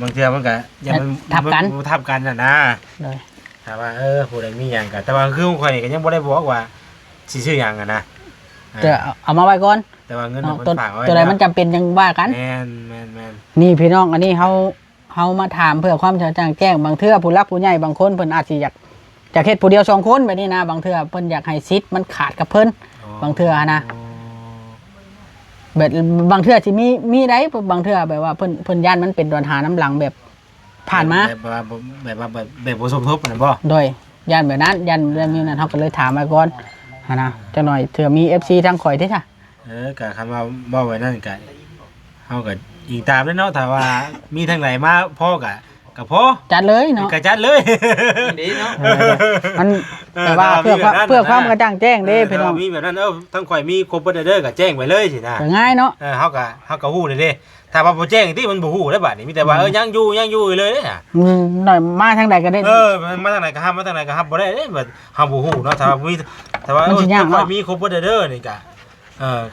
บางเทื่อมันก็ยังมันทับกันน่ะนะเลยถ้าว่าผู้ใดมีหยังก็แต่ว่าคือข่อยนี่ก็ยังบ่ได้บอกว่าสิซื้อหยังอ่ะนะจะเอามาไว้ก่อนแต่ว่าเงินมันฝากไว้ตัวใดมันจำเป็นยังว่ากันแม่นนี่พี่น้องอันนี้เฮามาถามเพื่อความแจ้งบางเทื่อผู้รักผู้ใหญ่บางคนเพิ่นอาจสิอยากเฮ็ดผู้เดียว2คนแบบนี้นะบางเทื่อเพิ่นอยากให้สิทธิ์มันขาดกับเพิ่นบางเทื่อนะแบบบางเทื่อสิมีได้บางเทื่อแบบว่าเพิ่นย่านมันเป็นปัญหาน้ำหลังแบบผ่านมาแบบบ่สมทบนั่นบ่โดยย่านแบบนั้นย่านมีนั้นเฮาก็เลยถามมาก่อนนะจังหน่อยเถื่อมี FC ทางข่อยเด้จ้ะก็คันว่าบ่ไว้นั่นก็เฮาก็อีกตามแล้วเนาะถ้าว่ามีทางไหนมาพ่อก็พอจัดเลยเนาะก็จัดเลยดีเนาะมันแต่ว่าเพื่อความกระจ่างแจ้งเด้พี่น้องมีแบบนั้นทั้งข่อยมีครบเบิดเด้อก็แจ้งไว้เลยสินะง่ายเนาะเฮาก็ฮู้เลยเด้ถ้าว่าบ่แจ้งที่มันบ่ฮู้แล้วบัดนี้มีแต่ว่ายังอยู่เลยเด้หน่อยมาทางใดก็ได้มาทางไหนก็ห้ามมาทางไหนก็ห้ามบ่ได้เด้แบบเฮาบ่ฮู้เนาะถ้าว่าข่อยมีครบเบิดเด้อนี่ก็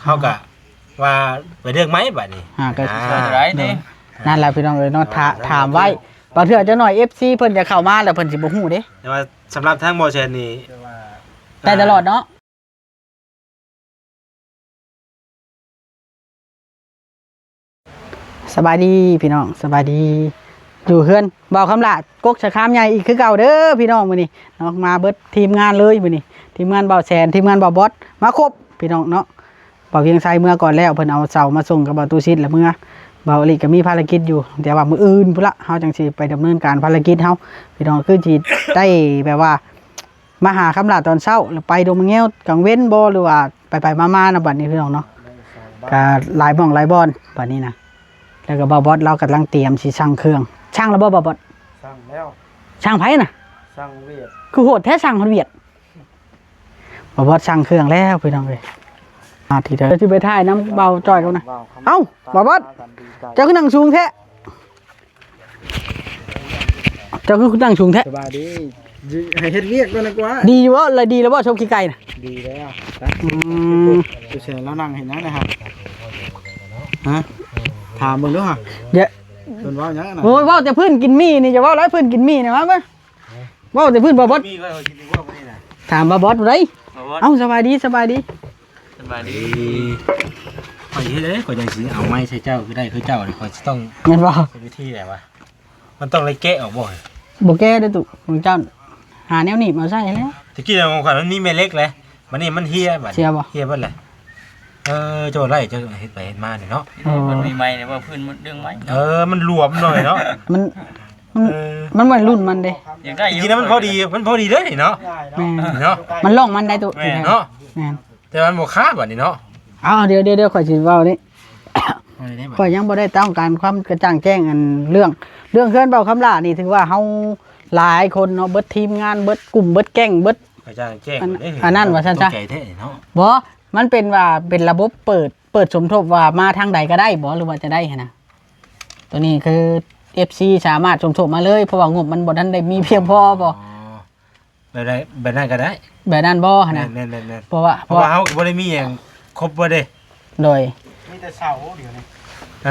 เฮาก็ว่าไปเรื่องไหมบัดนี้ก็ได้นั่นแหละพี่น้องเอ้ยเนาะถามไว้บางเทื่อจะหน่อย FC เพิ่นจะเข้ามาแล้วเพิ่นสิบ่ฮู้เด้แต่ว่าสำหรับทางบ่แชนนี่ได้ตลอดเนาะสบายดีพี่น้องสบายดีอยู่เฮือนเบาคำละกกชะคามใหญ่อีกคือเก่าเด้อพี่น้องมื้อนี้เนาะมาเบิดทีมงานเลยมื้อนี้ทีมงานเบาแสนทีมงานเบาบอสมาครบพี่น้องเนาะเบาเวียงไซเมื่อก่อนแล้วเพิ่นเอาเสามาส่งกับเบาตูซิดแล้วเมื่อเบาอลิก็มีภารกิจอยู่แต่ว่ามื้ออื่นพุ่นละเฮาจังสิไปดำเนินการภารกิจเฮาพี่น้องคือสิได้แบบว่ามาหาคำละตอนเช้าแล้วไปดงมะแง้วกลางเว้นบ่หรือว่าไปมาๆนะบัดนี้พี่น้องเนาะก็หลายบ่องหลายบ่อนบัดนี้นะแล้วก็บ่บอสเรากำลังเตรียมสิสั่งเครื่องช่างแล้วบ่บอสสั่งแล้วช่างไผน่ะสั่งเวียดคือโหดแท้ช่างคนเวียดบ่บอสสั่งเครื่องแล้วพี่น้องเอ้ยมาทีเดียวสิไปถ่ายน้ำเบาจ่อยกันนะเอ้าบ่บอสเจ้าคือนั่งสูงแท้เจ้าคือนั่งสูงแท้สบายดีให้เฮ็ดเวียกก่อนดีกว่าดีอยู่บ่เลยดีแล้วบ่ชมขี้ไก่น่ะดีแล้วตัวเสียแล้วนั่งเห็นนะครับฮะถามมึงด้วยฮะเดี๋ยวเพิ่นว่าหยังน่ะโอ้ยเว้าแต่พื้นกินมี่นี่จะเว้าหลายพื้นกินมี่นะมาเว้าแต่พื้นบ่บอสถามบ่บอสบ่ได้เอ้าสบายดีสบายดีข่อยเฮ็ดเด้ข่อยจังสิเอาไม้ใส่เจ้าคือได้คือเจ้านี่ข่อยสิต้องแม่นบ่เป็นวิธีไหนวะมันต้องเลยแกะออกบ่บ่แก้ได้ตุมึงเจ้าหาแนวหนีบมาใส่แล้วตะกี้ของข่อยมันมีแม่เล็กเลยมันนี่มันเฮียบัดเฮียบ่เฮียเบิดเลยโจทย์ไรจะเฮ็ดไปเฮ็ดมานี่เนาะมันมีไม้เนี่ยว่าพื้นมันเรื่องไม้มันรวมหน่อยเนาะมันเหมือนรุ่นมันเด้จริงๆแล้วมันพอดีเลยเนาะเนาะมันล่องมันได้ตุเนาะแต่มันบ่คาบบัดนี้เนาะเดี๋ยวข่อยสิเว้านี่ข่อยยังบ่ได้ต้องการความกระจ่างแจ้งอันเรื่องเคลื่อนเบาคำล่านี่ถือว่าเฮาหลายคนเนาะเบิดทีมงานเบิดกลุ่มเบิดแก๊งเบิดกระจ่างแจ้งอันนั้นว่าซั่นจ้ะบ่มันเป็นว่าเป็นระบบเปิดสมทบว่ามาทางใดก็ได้บ่หรือว่าจะได้นะตัวนี้คือ FC สามารถสมทบมาเลยเพราะว่างบมันบ่ทันได้มีเพียงพอบ่แบบนั้นก็ได้แบบนั้นบ่นะแม่นเพราะว่าเฮาบ่ได้มีหยังครบบ่เด้โดยมีแต่เสาเดี๋ยวนี้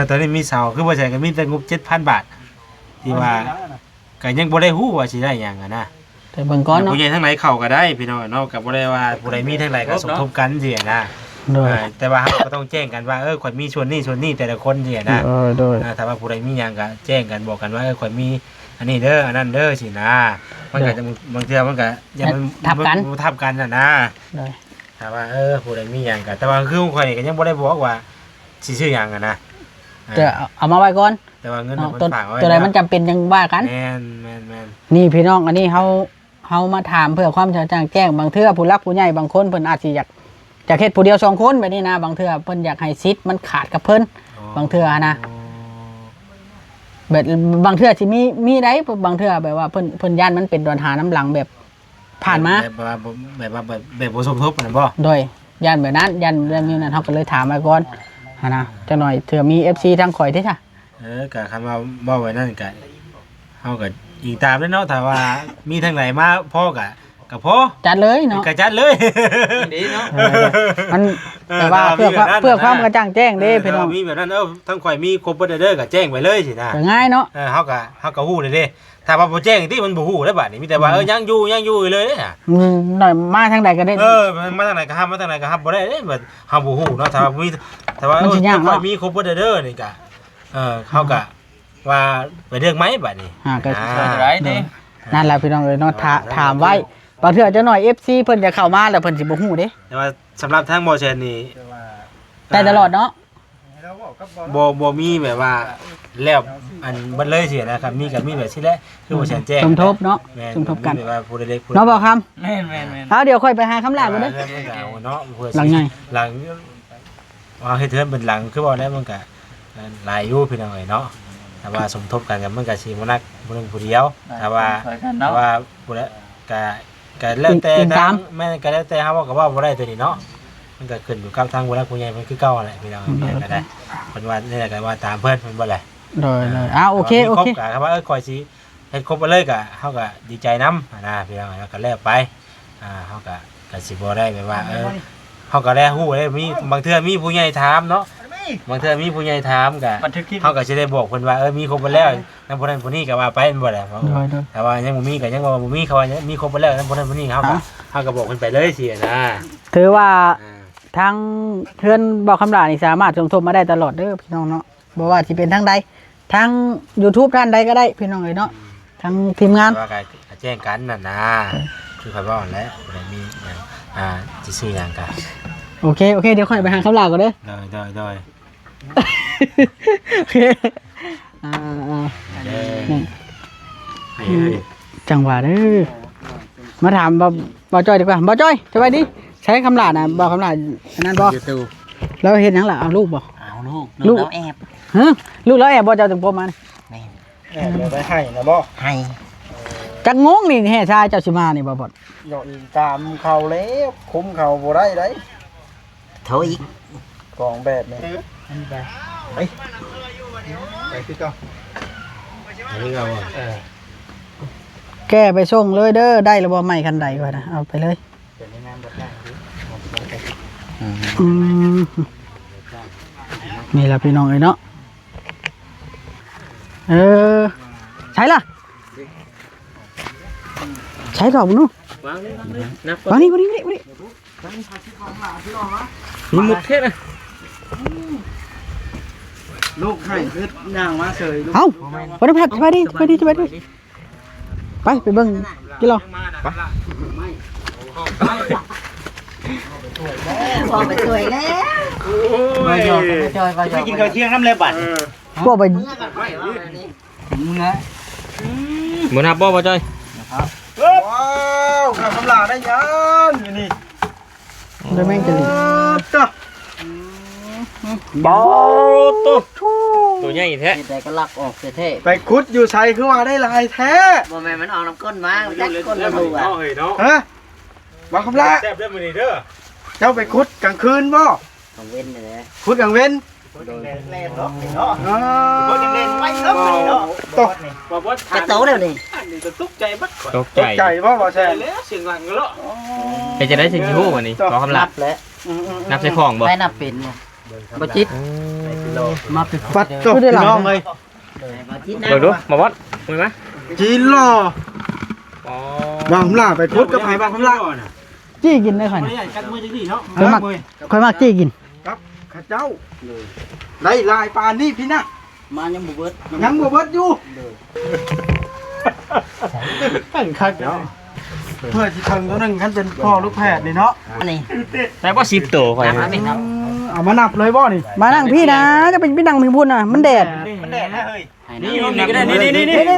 ตอนนี้มีเสาคือบ่ใช่ก็มีแต่งบ 7,000 บาทที่ว่าก็ยังบ่ได้ฮู้ว่าสิได้หยังอ่ะนะแต่เบิ่งก่อนเนาะผู้ใหญ่ทั้งหลายเข้าก็ได้พี่น้องเนาะก็บ่ได้ว่าผู้ใดมีทั้งหลายก็สมทบกันสินะแต่ว่าเฮาก็ต้องแจ้งกันว่าข่อยมีส่วนนี้แต่ละคนสินะถ้าว่าผู้ใดมีหยังก็แจ้งกันบอกกันว่าข่อยมีอันนี้เด้ออันนั้นเด้อสินะมันก็จะบางเทื่อมันก็ยังมันทับกันน่ะนะถ้าว่าผู้ใดมีหยังก็แต่ว่าคือข่อยก็ยังบ่ได้บอกว่าสิซื้อหยังอ่ะนะจะเอามาไว้ก่อนแต่ว่าเงินมันฝากไว้ตัวใดมันจำเป็นยังว่ากันแม่นนี่พี่น้องอันนี้เฮามาถามเพื่อความแจ้งบางเทื่อผู้รักผู้ใหญ่บางคนเพิ่นอาจสิอยากเฮ็ดผู้เดียว2คนแบบนี้นะบางเทื่อเพิ่นอยากให้สิทธิ์มันขาดกับเพิ่นบางเทื่อนะแบบบางเทื่อสิมีได้บางเทื่อแบบว่าเพิ่นย่านมันเป็นปัญหาน้ำหลังแบบผ่านมาแบบบ่สมทบนั่นบ่โดยย่านแบบนั้นย่านมีนั้นเฮาก็เลยถามมาก่อนนะจังหน่อยเถื่อมี FC ทางข่อยเด้จ้ะก็คันว่าบ่ไว้นั่นก็เฮาก็อีกตามแล้วเนาะถ้าว่ามีทางไหนมาพ่อก็ ก็พอ จัดเลยเนาะ กระจัดเลย ดีเนาะ มันแต่ว่าเพื่อความกระจ่างแจ้งเด้พี่น้อง มีแบบนั้นทั้งข่อยมีครบเด้อก็แจ้งไปเลยสินะ ก็ง่ายเนาะ เฮาก็ฮู้เลยเด้ถ้าว่าบ่แจ้งที่มันบ่ฮู้ได้บัดนี้มีแต่ว่ายังอยู่เลยเด้น่ะ หน่อยมาทางใดก็ได้ มาทางไหนก็ห้ามมาทางไหนก็ห้ามบ่ได้เด้แบบเฮาบ่ฮู้เนาะถ้าว่ามันสิยากเนาะ ข่อยมีครบเด้อนี่ก็เฮาก็ว่าไปเรื่องไหมบัดนี้ ก็ ไรนี่ นั่นแหละพี่น้องเอ้ยเนาะถามไว้บางเทื่อจะหน่อย FC เพิ่นจะเข้ามาแล้วเพิ่นสิบ่ฮู้เด้ แต่ว่าสำหรับทางบ่แซนนี่ ได้ตลอดเนาะ บ่มีแบบว่าแล้วอันเบิดเลยสินะครับมีก็มีแบบสิแหละคือบ่แซนแจ้ง สมทบเนาะ แม่น สมทบกัน มีแบบว่าผู้เล็กผู้ เนาะบ่คำ แม่น เอาเดี๋ยวค่อยไปหาคำลาก่อนเด้อ เนาะเพื่อ หลังไง หลังว่าให้เทือนเป็นหลังคือบ่ได้มันก็หลายอยู่พี่น้องเอ้ยเนาะถ้าว่าสมทบกันก็มันก็สิบ่นักบ่นึงผู้เดียวถ้าว่าผู้ละก็แล้วแต่ทางแม่นก็แล้วแต่เฮาก็ว่าบ่ได้ตัวนี้เนาะมันก็ขึ้นอยู่กับทางผู้หลักผู้ใหญ่มันคือเก่าแหละพี่น้องแม่ก็ได้เพิ่นว่านี่แหละก็ว่าตามเพิ่นบ่แหละ เลยโอเค ครบก็ว่าก่อยสิเฮ็ดครบไปเลยก็เฮาก็ดีใจนำนะพี่น้องแล้วก็แล้วไปเฮาก็สิบ่ได้แบบว่าเฮาก็ได้ฮู้ได้มีบางเทื่อมีผู้ใหญ่ถามเนาะบางเทื่อมีผู้ใหญ่ถามก็ บันทึกคลิป เฮาก็สิได้บอกเพิ่นว่ามีครบไปแล้วนำผู้นั้นผู้นี้ก็ว่าไปบ่ได้แต่ว่ายังบ่มีก็ยังว่าบ่มีเขาว่ามีครบไปแล้วนำผู้นั้นผู้นี้เฮาก็บอกเพิ่นไปเลยสินะ ถือว่าทางเพื่อนบอกคำลานี่สามารถสมทบมาได้ตลอดเด้อพี่น้องเนาะบ่ว่าสิเป็นทางใดทาง YouTube ท่านใดก็ได้พี่น้องเอ้ยเนาะทางทีมงาน ว่าก็แจ้งกันนั่นนะคือค่อยว่าแล้วบ่ได้มีหยังสิซื้อหยังก็ โอเคเดี๋ยวค่อยไปหาคำลาก่อนเด้อ ได้ โอเคจังหวะเด้อมาถามบ่จ้อยดีกว่าบ่จ้อยสบายดีใช้คำลาน่ะบอกคำลาอันนั้นบ่แล้วเฮ็ดหยังล่ะเอาลูกบ่ เอาลูกแล้วแอบ ฮะลูกแล้วแอบบ่เจ้าถึงพบมัน แอบเลยไปให้นะบ่ให้ จักงงนี่แห่ชายเจ้าสิมานี่บ่บ่ หยอกอีตามเขาแล้วคุมเขาบ่ได้ได้โถอีกกองแบบนี้ไปพี่ก้อง นี่ก็ว่า แก้ไปส่งเลยเด้อได้แล้วบ่ใหม่คันใดก่อนนะเอาไปเลย เป็นในน้ำบดได้ นี่ล่ะพี่น้องเอ้ยเนาะใช่ล่ะใช่ดอกนู้วางนี่มีมุกเทศนะ ลูกให้คือย่างมาเฉยลูก เอ้าบ่ได้แพทย์ไปดิไปเบิ่งกิโล พอไปช่วยแล้ว ไปหยอกไปจอยไปหยอกกินข้าวเที่ยงน้ำเลยบัด บ่ไป มึงนะ บ่นับบ่จ้อย ว้าวข้าวคำลาได้ยังนี่ ได้แม่งจะหลี จ้ะ บ่ตัวใหญ่แท้ แต่ก็ลักออกเท่ ไปคุดอยู่ใส่คือว่าได้ลายแท้ ๆบ่แม่นมันออกน้ำก้นมาจักก้นละลูกอ่ะ เฮ้ยเนาะ ฮะบางคำลา แซ่บเด้อมื้อนี้เด้อ เจ้าไปคุดกลางคืนบ่ ของเว้นนี่แหละ คุดกลางเว้น โดย ตก กระโตแล้วนี่ ตก ตกใจบ่บ่แซ่ แล้วเสียงหลังก็แล้ว เฮ็ดจะได้สิ่งที่ฮู้วันนี้ขอคำ นั ลั บบ แล้ว นับใส่ของบ่ ไปนับเป็นเนี่ยบ่จิต มาปิด ปัดตกพี่น้องเลย บ่จิตนะ เบิ่งดูมาวัดมึงมั้ย จีนล่อ อ๋อบ างคำลาไปคุดกับไผบางคำลา จี้กินได้ค่อย ไม่ นะ ได้กันมือจังซี่เนาะ ค่อยมักจี้กิน ครับข้าเจ้าได้ลายปานนี่พี่นะ มายังบ่เบิด ยังบ่เบิดอยู่ ตั้งคักเนาะ เพื่อที่เทิงตัวหนึงคันเป็นพ่อลูกแพทย์นี่เนาะ อันนี้ แต่บ่10ตัวข่อย นับไม่นับ เอามานับเลยบ่นี่ มานั่งพี่นะจะไปนั่งพี่พุ่นน่ะมันแดด มันแดดนะเฮ้ย นี่ก็ได้นี่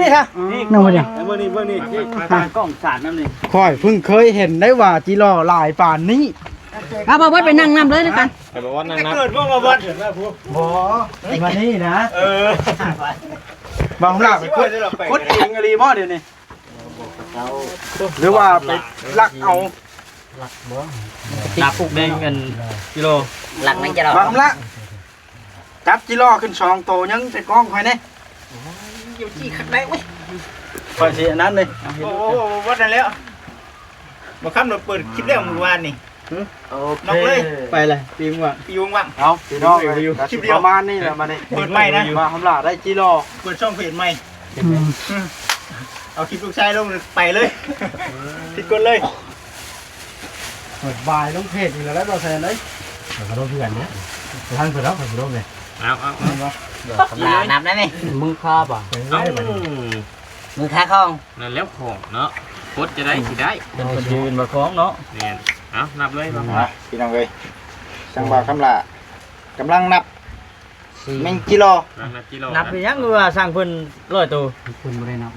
นี่ค่ะ นั่งมาเดี๋ยว เบิ่งนี่ กล้องสาดน้ำนี่ค่อยเพิ่งเคยเห็นได้ว่าจีรอลายป่านนี้ เอาบ่บ่ไปนั่งน้ำเลยนะกัน แต่บ่ว่านั่งนับ เกิดว่ามาวัด บ่มานี่นะบางคำลาไปคุดเองอะไรบ่เดี๋ยวนี้ เขา หรือว่าไปลักเอา นับปุกได้เงินกิโล หลักนั่นจะเรา บางคำลาจับจีรอขึ้นสองโตยังใส่กล้องค่อยแน่ อยู่จี้คักได้เว้ย ค่อยสิอันนั้นเลย โอ้วัดนั่นแล้ว บ่คำเราเปิดคลิปแล้วเมื่อวานนี่ โอเคน อกเลย ไปเลยปีมว่ะ พี่ยุงว่าง เอาพี่น้อง คลิปเดียว ประมาณนี้แหละมาเนี่ย เปิดใหม่นะ มาทำลาได้กี่รอ เปิดช่องเพจใหม่เอาคลิปลูกชายลงไปเลยผิดกฎเลย เปิดบายต้องเพจอีกแล้วเราแซนเลย เขาโดนเพื่อนเนี่ยทางเพื่อนเราเขาโดนเลย เอา กำลานับได้ไหม มือคาบ่ะ เอา มือขาคล้อง นั่นแล้วของเนาะโคตรจะได้สิได้ เป็นคนยืนมาคล้องเนาะ เนี่ยเอานับเลยบ้าง พี่น้องเลยช่างบ่าวคำลากำลังนับแมงกิโล นับกิโล นับไปยังว่าสร้างเพิ่น100ตัวคุณบ่ได้นับ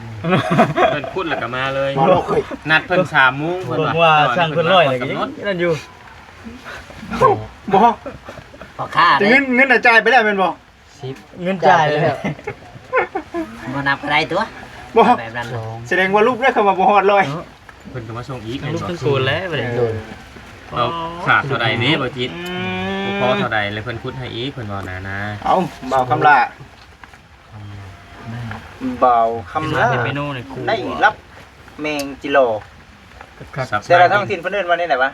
เพิ่นพูดแล้วก็มาเลย มาโลกเลย นัดเพิ่น3 โมงเพิ่น ว่าสร้างเพิ่น100เลยก็ยังนั่นอยู่ บ่ พอค่า จะ เลย เงินจ่ายไปแล้วเป็นบ่ เงินจ่ายเลย มานับอะไรตัว บ่ แบบนั้น แสดงว่าลูกได้เข้ามาบ่ฮอดเลย เพิ่นก็มาส่งอีก ลูกเพิ่นคูณแล้วบ่ได้ เราขาดเท่าใดนี่บ่จิตพอเท่าใดเลยเพิ่นพูดให้อีกเพิ่นว่านะ เอาบ่าวคำลาบ่าวคำลา เมนูนี่คู ได้รับแมงกิโลแต่ละท้องถิ่นเพิ่นเอิ้นว่านี่ไหนวะ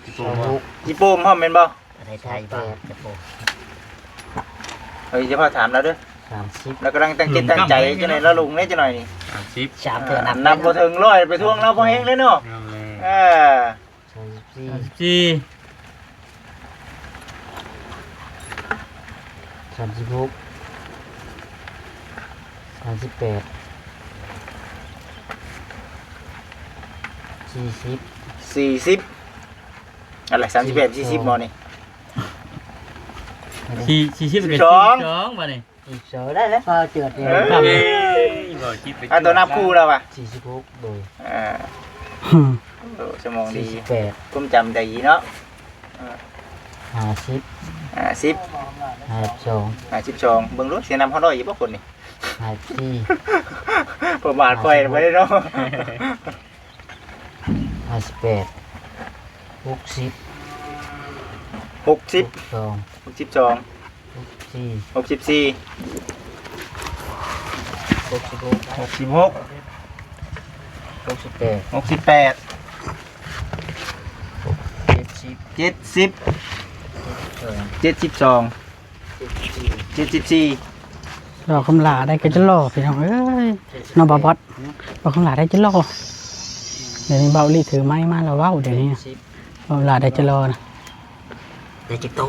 จิโปมพร้อมแม่นบ่ อะไรไทยบ้างจะโป เฮ้ยจะพาถามแล้วเด้อ 30 แล้วกำลังตั้งจิตตั้งใจจังได๋แล้วลุงนี่จังหน่อยนี่ 30 3เทื่อนับ นับบ่ถึง100ไปทวงเราบ่เฮงเลยเนาะ เอาเลย เออ จี 36 38 40 40อะไร38 40บ่นี่ 40เป็น สอง 2บ่นี่ 22ได้แล้วพอเจือดเดียว เอ้ยบ่จิตไป อ่ะตัวนับคู่แล้วว่ะ 46โดย โอ้สมองดี 48 ผมจำได้ดีเนาะ 50 50 52 52เบิ่งรถเสียนำเฮาได้อยู่บ่คนนี่ 54 ประมาทค่อยไว้เนาะ 58 60 60 62 62 64 64 66 66 68 68 70 70 72 74 รอคำลาได้ก็จะรอพี่น้องเอ้ยน้องบาบอสรอคำลาได้จะรอเดี๋ยวนี้เบาลี่ถือไม้มาแล้วเว้าเดี๋ยวนี้คำลาได้จะรอนะ ได้จิกโต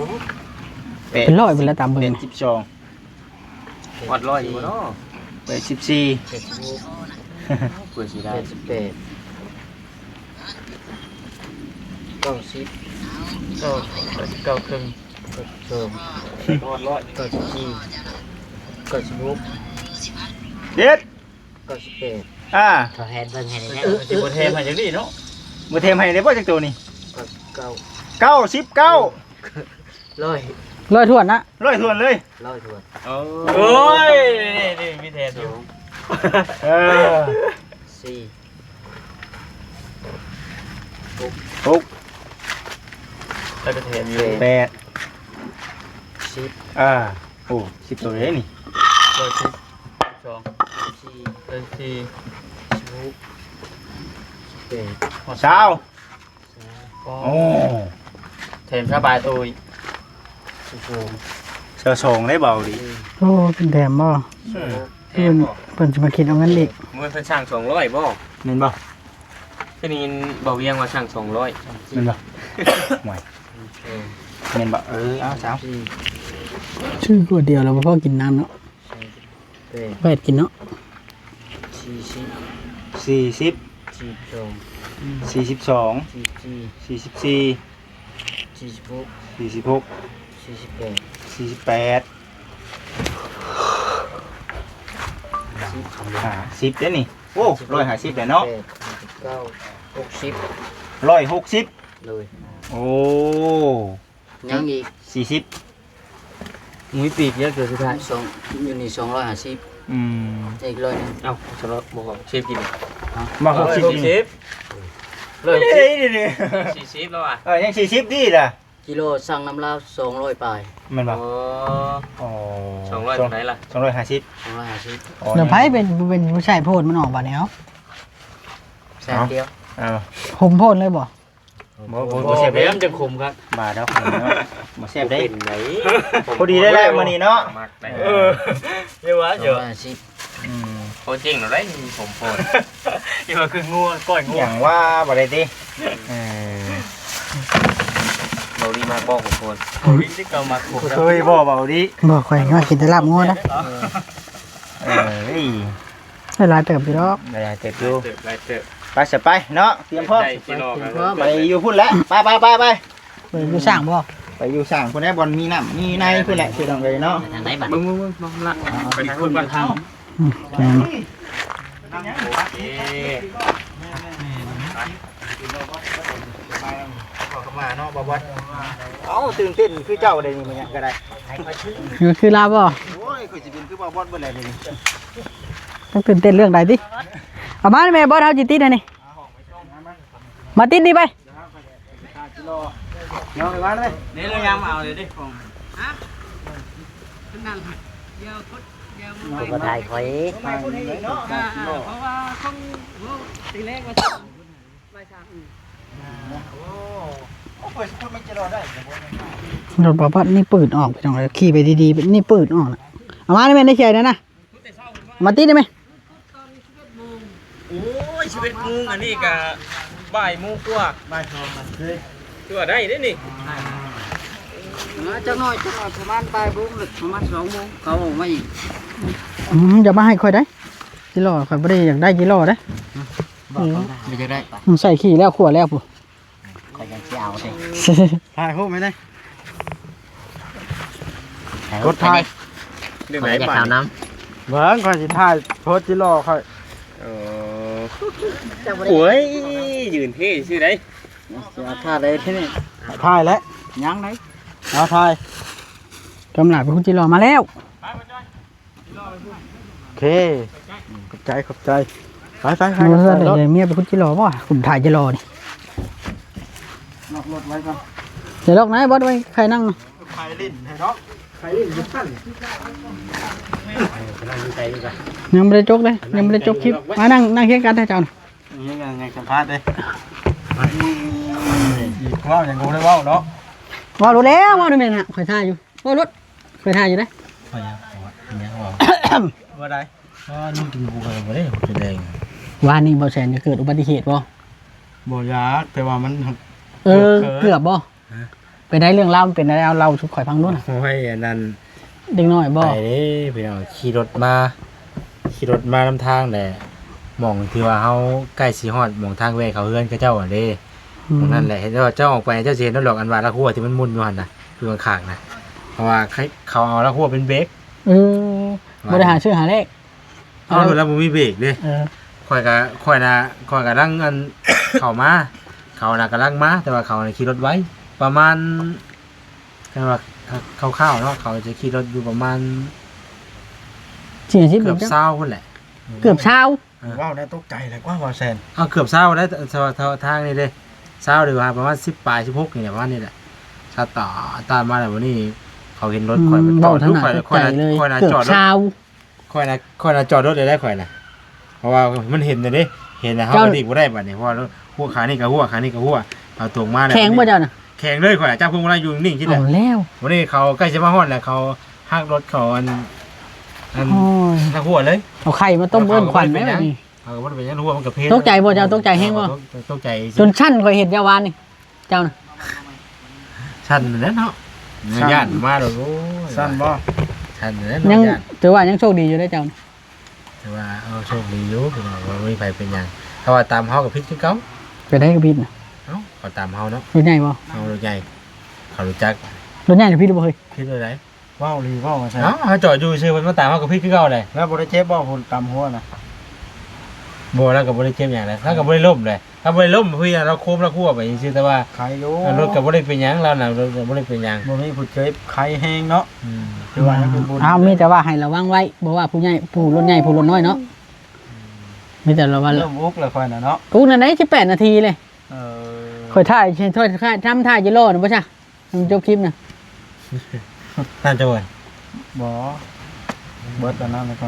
เป็นร้อยเป็นแล้วตามเบิ่ง 72 วัดร้อยอยู่เนาะ 84 76 เปิดสิได้ 88 90 9ครึ่ง 92 วัดร้อย 94 96 เด็ด 98 อ่า ขอแฮนเบิ่งให้ได้ สิบ่เทมาจังดีเนาะ บ่เทมให้ได้บ่จักตัวนี่ 99 99 ร้อย ร้อยถ้วนนะ ร้อยทวนเลย ร้อยถ้วน โอ้ยนี่มีแทนอยู่ เออ สี่ 6 แล้วก็แทนอยู่ 8 สิบ โอ้10ตัวเลยนี่ 112 สี่ 114 16 18 เช้า โอ้ โอ้ แทนสบายตัวอีก เช้าสองได้เบาดี โอ้เป็นแถมบ่เพิ่นจะมาคิดเอาเงินอีก มื้อเพิ่นช่าง200บ่ เห็นบ่ คือนี่เบาเวียงว่าช่าง200 เห็นบ่หวยเห็นบ่เอาเช้า สี่ ชื่อตัวเดียวแล้วพ่อกินน้ำเนาะ แปด แปดกินเนาะ 40 40 42 42 44 44 46 46 48 4810เด้อนี่โอ้150แล้วเนาะ 9 60 160 เลย โอ้ ยังอีก 40 มุ้ยปีกเยอะเกินสุดท้าย สองอยู่นี่250 อืม อีกร้อยนึง เอ้าสำหรับบ่เชฟกิน มา60อีกนี่ เลย เฮ้ยนี่ 40แล้วอ่ะ ยัง40ดีล่ะ กิโลสั่งน้ำลาว200ปลาย แม่นบ่ อ๋อ อ๋อ 200เท่าไหร่ล่ะ 250 250 เดี๋ยวไพ่เป็นผู้ชายโพดมันออกบ่แล้ว แสนเดียว เอา ผมโพดเลยบ่ บ่แซ่บ เบี้ยมจะคุมครับ บาดแล้วบ่แซ่บได้พอดีได้แล้วมื้อนี้เนาะ มักได้ เยอะวะเยอะ โคจริงเราได้ผมโพด อย่ามาคืองัวก้อยงัวอย่างว่าบ่ได้ติเราดีมากบอกผมโพดเราดีที่เก่ามาคุม เคยบ่เบาดิ บ่ค่อยว่ากินแต่ลาบงัวนะ เอ้ย ได้หลายเติบอยู่ดอก ได้เต็มอยู่ ไรเตอะ ไปสิไปเนาะเตรียมพร้อม ได้กิโลครับ ไปอยู่พุ่นแล้วไป ไปอยู่สร้างบ่ ไปอยู่สร้างพุ่นแล้วบอลมีน้ำมีในพุ่นแหละคือต้องเลยเนาะ ทางไหนบัด มึงน้องละไปทางคุณบ้านทาง แม่น โอเค มาเนาะบ่บ่เอ้าตื่นเต้นคือเจ้าได้นี่มันก็ได้ คือลาบบ่ โอ้ยคือสิเป็นคือบ่บ่เบิ่แล้วนี่ ต้องตื่นเต้นเรื่องใดติเอามาแม่บ่เฮาจิติดนี่มาติดนี่ไป เนาะไปบ้านเลย นี่เรายังเอาเลยดิผม บ่ได้ข่อย ไปพุ่นเลยเนาะ เพราะว่าต้องตีเลขมา โอ้เปิดพุ่นไม่จะรอได้ รถบัสนี่ปืนออกไปจังเลยขี่ไปดีๆนี่ปืนออกนะเอามาได้ไหมได้เฉยนะมาติดได้ไหม โอ้ย11 โมงอันนี้ก็บ่ายโมงกว่า บ้านชมมันคือ ตัวได้เด้นี่ จักหน่อยประมาณบ่ายโมงหรือประมาณ2 โมงเขาออกมาอีก อย่ามาให้ค่อยได้กิโลค่อยไม่ได้อยากได้กิโลได้ ไม่จะได้ ใส่ขี่แล้วขวดแล้วปุ๊ ข่อยยังสิเอาเด้ ถ่ายรูปไหมได้ กดถ่าย เรื่อง ข่ ไห อน ยจะ บ้า ข่าวน น้ำ เบิ่งค่อยสิถ่ายโพสต์จิรอค่อย โอ้ยยืนเท่ชื่อได จะท่าได้ที่นี่ ถ่ายแล้ว ยังไหน เอาถ่าย กำลังไปคุณจิโร่มาแล้ว โอเคขอบใจขอบใจไปไปไป เดี๋ยวเมียไปคุณจิโร่ป่ะผมถ่ายจิโร่นี่ นอกรถไว้ก่อน เดี๋ยวลอกไหนบอสไว้ใครนั่ง ไข่ลิ้นให้เนาะไข่ลิ้นยุบสั้น ยังไม่ได้จกเลยยังไม่ได้จกคลิปมานั่งเคียงกันให้เจ้า นี่ไงสัมภาษณ์เลยอีกว่าอย่างกูได้ว่าเนาะ ว่ารู้แล้วว่าดูเมนฮะคอยถ่ายอยู่ว่ารถคอยถ่ายอยู่นะ ว่าได้ นี่กินกูกันบ่ได้จะแดง ว่านี่บ่แสนจะเกิดอุบัติเหตุบ่ บ่ยากแต่ว่ามัน เกือบบ่ไปได้เรื่องเล่าเป็นอะไรเอาเราชุดข่อยพังนู่น โอ้ยอันนั้น เด็กน้อยบ่ ไปเด้พี่น้องขี่รถมานำทางแหละหม่องที่ว่าเฮาใกล้สิฮอดหม่องทางแวะเขาเฮือนเขาเจ้าอ่ะเด้หม่องนั่นแหละเห็นว่าเจ้าออกไปเจ้าสิเห็นแล้วหรอกอันว่าละหัวที่มันมุนอยู่หั่นน่ะอยู่ข้างๆน่ะเพราะว่าเขาเอาละหัวเป็นเบรก บ่ได้หาชื่อหาเลข เอารถแล้วบ่มีเบรกเด้ข่อยก็ลังอัน เข้ามาเขาน่ะกำลังมาแต่ว่าเขาน่ะขี่รถไว้ประมาณกันว่าคร่าวๆเนาะเขาจะขี่รถอยู่ประมาณ 40 เกือบเช้าพุ่นแหละ เกือบเช้า ว้าวได้ตกใจเลยว่าแซน เอาเกือบเช้าได้ทางนี้เด้เช้าดีกว่าประมาณ10 ปลาย 16นี่แหละประมาณนี้แหละชาตามาแล้ววันนี้เขาเห็นรถข่อยมาจอดรถข่อยน่ะ เกือ จอด บ รถ เช้า ข่อยน่ะจอดรถได้ข่อยน่ะเพราะว่ามันเห็นเด้เห็นนะเฮาก็ดีบ่ได้บัดนี้เพราะว่าหัวขานี่กับหัวขานี่กับหัวเอาตรงมาแล้ว แข็งบ่เจ้าน่ะ แข็งเลยข่อยจับพวงมาลัยอยู่นิ่งๆคิดแหละ เอาแล้ว วันนี้เขาใกล้จะมาฮอดแล้วเขาหักรถเขาอัน โอ้ย หักหัวเลย เอาไข่มาต้มเอิ้นควันได้นี่ เขาก็บ่ได้เป็นหยังหัวมันก็เพชร ตกใจบ่เจ้าตกใจแฮงบ่ ตกใจ จนชั้นข่อยเห็นยาวานนี่เจ้าน่ะ ชันนั่นเนาะย่านมาแล้วโอ้ย สั้นบ่ ชันนั่น ยัง ย่าน ถือว่ายังโชคดีอยู่ได้เจ้าน่ะ แต่ว่าโชคดีอยู่พี่น้องว่าไม่มีไผเป็นหยังถ้าว่าตามเฮากับพิษคือเก่า ไปได้กับพิษน่ะ เอ้าเขาตามเฮาเนาะ รถใหญ่บ่ เฮารถใหญ่เขารู้จัก รถใหญ่น่ะพิษบ่เฮ้ย พิษอะไร ว้าวลีว้าวแซน เอ้าเขาจอดอยู่ซื่อเพิ่นมาตามเฮากับพิษคือเก่าเลย แล้วบ่ได้เจ็บบ่คนตำหัวน่ะ บ่แล้วก็บ่ได้เจ็บหยังเลยแล้วก็บ่ได้ล้มเลยถ้าบ่ได้ล้มพี่เราโค้งเราคั่วไปซื่อแต่ว่า ไข่อยู่ รถก็บ่ได้เป็นหยังเราน่ะรถก็บ่ได้เป็นหยัง บ่มีผู้เจ็บไข่แห้งเนาะ อืม คือว่ายังเป็นบุญ อ้าวมีแต่ว่าให้ระวังไว้บ่ว่าผู้ใหญ่ผู้รถใหญ่ผู้รถน้อยเนาะมีแต่ระวัง เริ่มอุกแล้วค่อยน่ะเนาะ กูนั่นได้18 นาทีเลย เออ ข่อยถ่ายทำถ่ายจิโร่น่ะบ่ใช่มันจบคลิปน่ะ ท่านเจ้าเอ้ย บ่เบิดแล้วนะแล้วก็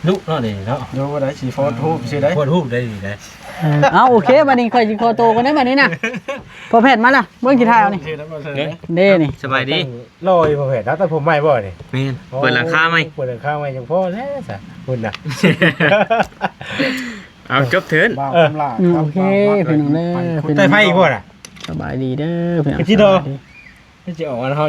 ม ลุเนาะนี่เนาะ ดูว่าได้สีโฟทูบสิได้ โคตรฮู้ได้ดีได้ เอาโอเคบัดนี้ค่อยสิขอโตกันได้บัดนี้น่ะพอแพทย์มาล่ะเบิ่งสิถ่ายเอานี่เด้นี่ สบายดี ลอยบ่เผ็ดแล้วแต่ผมใหม่บ่นี่ แม่นเปิดหลังคาไหม เปิดหลังคาใหม่จังพอแล้วซะคุณน่ะ เอาจบเถิน บ้าคำลา โอเคพี่น้องเด้อ คุณใต้ไฟอีกบ่น่ะ สบายดีเด้อพี่น้อง ไปที่โด ไม่จะออกอันเฮา